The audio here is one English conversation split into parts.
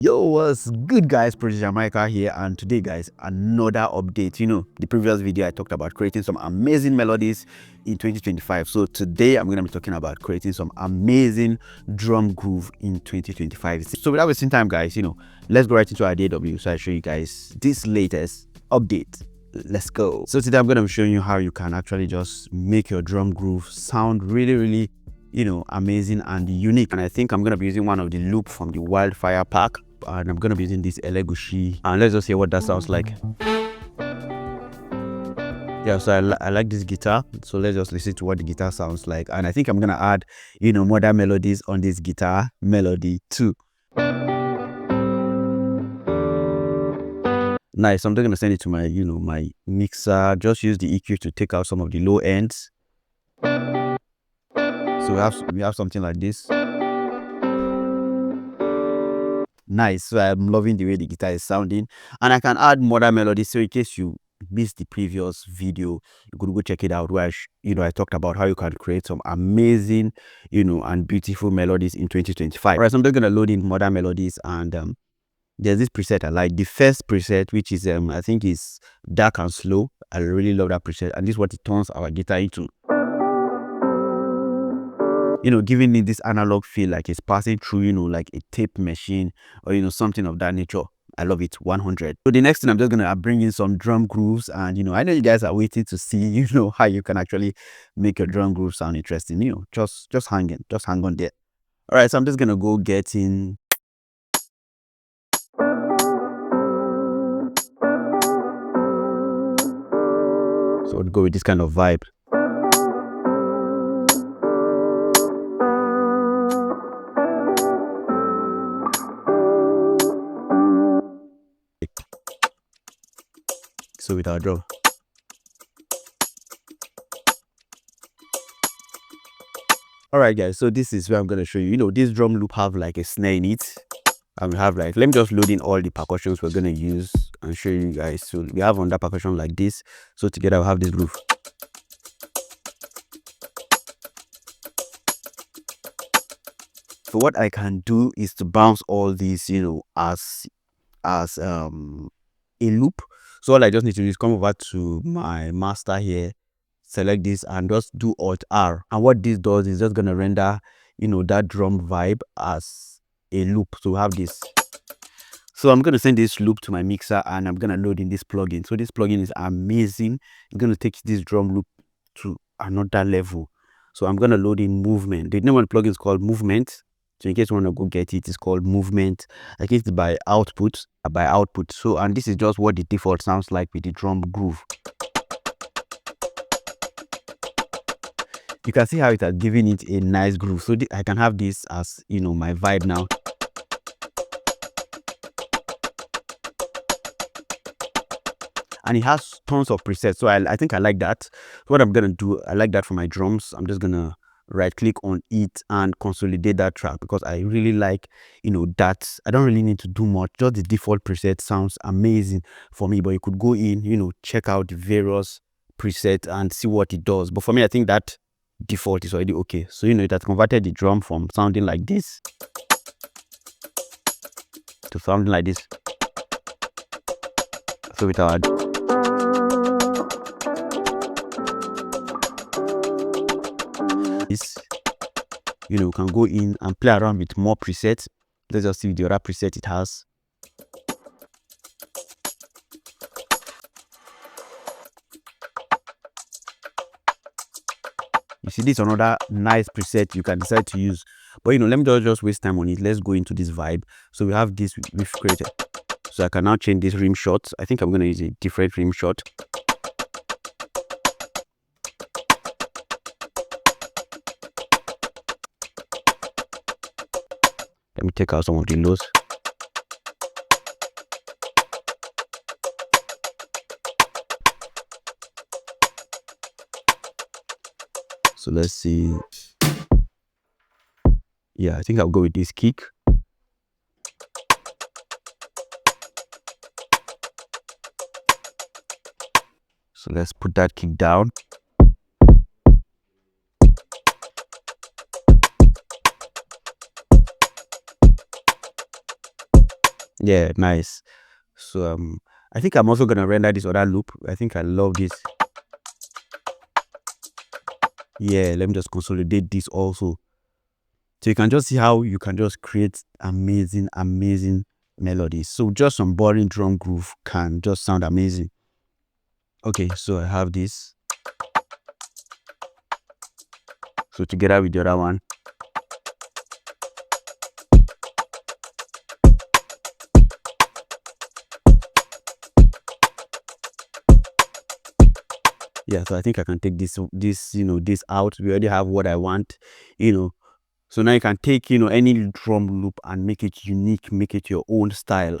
Yo, what's good, guys? Producer Mykah here, and today, guys, another update. The previous video I talked about creating some amazing melodies in 2025. So today I'm gonna be talking about creating some amazing drum groove in 2025. So without wasting time, guys, let's go right into our DAW. So I show you guys this latest update. Let's go. So today I'm gonna be showing you how you can actually just make your drum groove sound really amazing and unique. And I think I'm gonna be using one of the loop from the Wildfire pack, and I'm gonna be using this Elegushi, and let's just hear what that sounds like. Yeah, so I like this guitar, so let's just listen to what the guitar sounds like. And I think I'm gonna add modern melodies on this guitar melody too. Nice. I'm just gonna send it to my my mixer. Just use the EQ to take out some of the low ends. So we have something like this. Nice. So I'm loving the way the guitar is sounding, and I can add modern melodies. So in case you missed the previous video, you could go check it out where I talked about how you can create some amazing and beautiful melodies in 2025. All right, so I'm just gonna load in modern melodies, and there's this preset I like. The first preset, which is I think is dark and slow. I really love that preset, and this is what it turns our guitar into. Giving it this analog feel, like it's passing through, like a tape machine or, something of that nature. I love it 100. So the next thing, I'm just going to bring in some drum grooves, and, I know you guys are waiting to see, how you can actually make your drum groove sound interesting. Just hang on there. All right, so I'm just going to go get in. So I'll go with this kind of vibe. So with our drum. All right, guys, so this is where I'm going to show you. This drum loop have like a snare in it, and we have like, let me just load in all the percussions we're going to use and show you guys. So we have under percussion like this, so together we have this groove. So what I can do is to bounce all these as a loop. So all I just need to do is come over to my master here, select this, and just do Alt R. And what this does is just gonna render that drum vibe as a loop. So we have this. So I'm gonna send this loop to my mixer, and I'm gonna load in this plugin. So this plugin is amazing. It's gonna take this drum loop to another level. So I'm gonna load in movement. The name of the plugin is called Movement. So in case you want to go get it, it's called Movement. I guess it's by output. So, and this is just what the default sounds like with the drum groove. You can see how it has given it a nice groove. So I can have this as my vibe now. And it has tons of presets. So I think I like that. So what I'm gonna do, I like that for my drums. I'm just gonna right click on it and consolidate that track, because I really like that I don't really need to do much. Just the default preset sounds amazing for me, but you could go in check out the various presets and see what it does. But for me, I think that default is already okay. So it has converted the drum from sounding like this to sounding like this. So with our you can go in and play around with more presets. Let's just see the other preset it has. You see, this is another nice preset you can decide to use. But let me just waste time on it. Let's go into this vibe. So we have this we've created. So I can now change this rim shot. I think I'm going to use a different rim shot. Let me take out some of the lows. So let's see. Yeah, I think I'll go with this kick. So let's put that kick down. Yeah, nice. So I think I'm also gonna render this other loop. I think I love this. Yeah, let me just consolidate this also. So you can just see how you can just create amazing melodies. So just some boring drum groove can just sound amazing. Okay, so I have this. So together with the other one. Yeah, so I think I can take this this out. We already have what I want, So now you can take any drum loop and make it unique, make it your own style.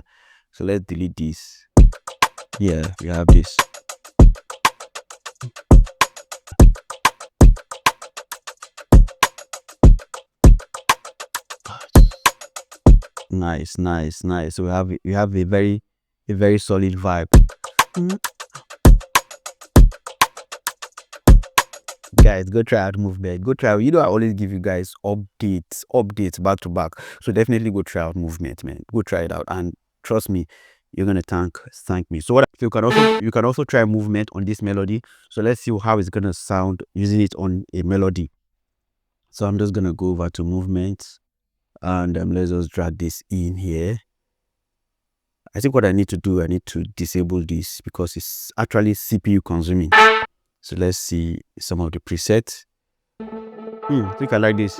So let's delete this. Yeah, we have this. Nice. So we have a very solid vibe. Guys, go try out movement. Go try. I always give you guys updates back to back. So definitely go try out movement, man. Go try it out, and trust me, you're gonna thank me. So you can also try movement on this melody. So let's see how it's gonna sound using it on a melody. So I'm just gonna go over to movement, and let's just drag this in here. I think what I need to do, I need to disable this because it's actually CPU consuming. So let's see some of the presets. I think I like this.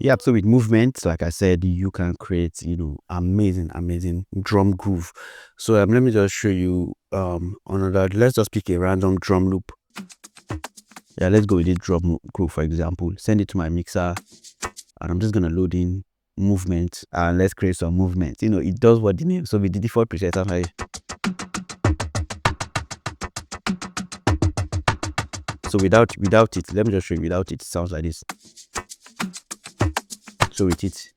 Yeah, so with movements, like I said, you can create, amazing drum groove. So let me just show you another. Let's just pick a random drum loop. Yeah, let's go with this drum groove, for example. Send it to my mixer, and I'm just gonna load in movement, and let's create some movement. It does what the name. So with the default preset, so without it, let me just show you. Without it sounds like this. So with it,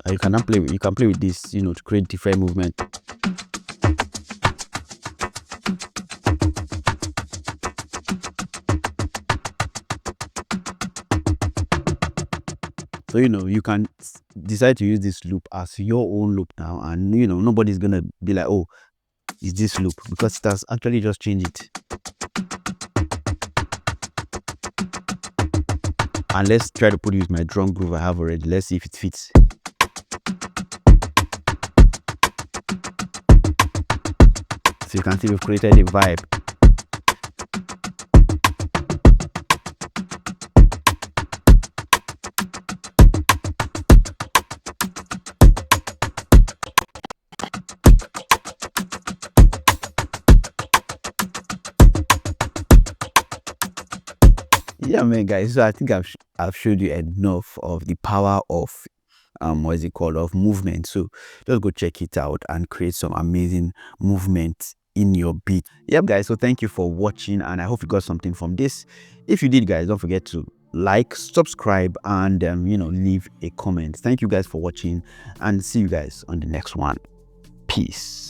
you can play with this, to create different movement. So you can decide to use this loop as your own loop now, and nobody's gonna be like, oh, it's this loop, because it has actually just changed it. And let's try to put it with my drum groove I have already. Let's see if it fits. So you can see we've created a vibe. Yeah, man, guys. So I think I've showed you enough of the power of what is it called, of movement. So just go check it out and create some amazing movement in your beat. Yep, guys. So thank you for watching, and I hope you got something from this. If you did, guys, don't forget to like, subscribe, and leave a comment. Thank you guys for watching, and see you guys on the next one. Peace.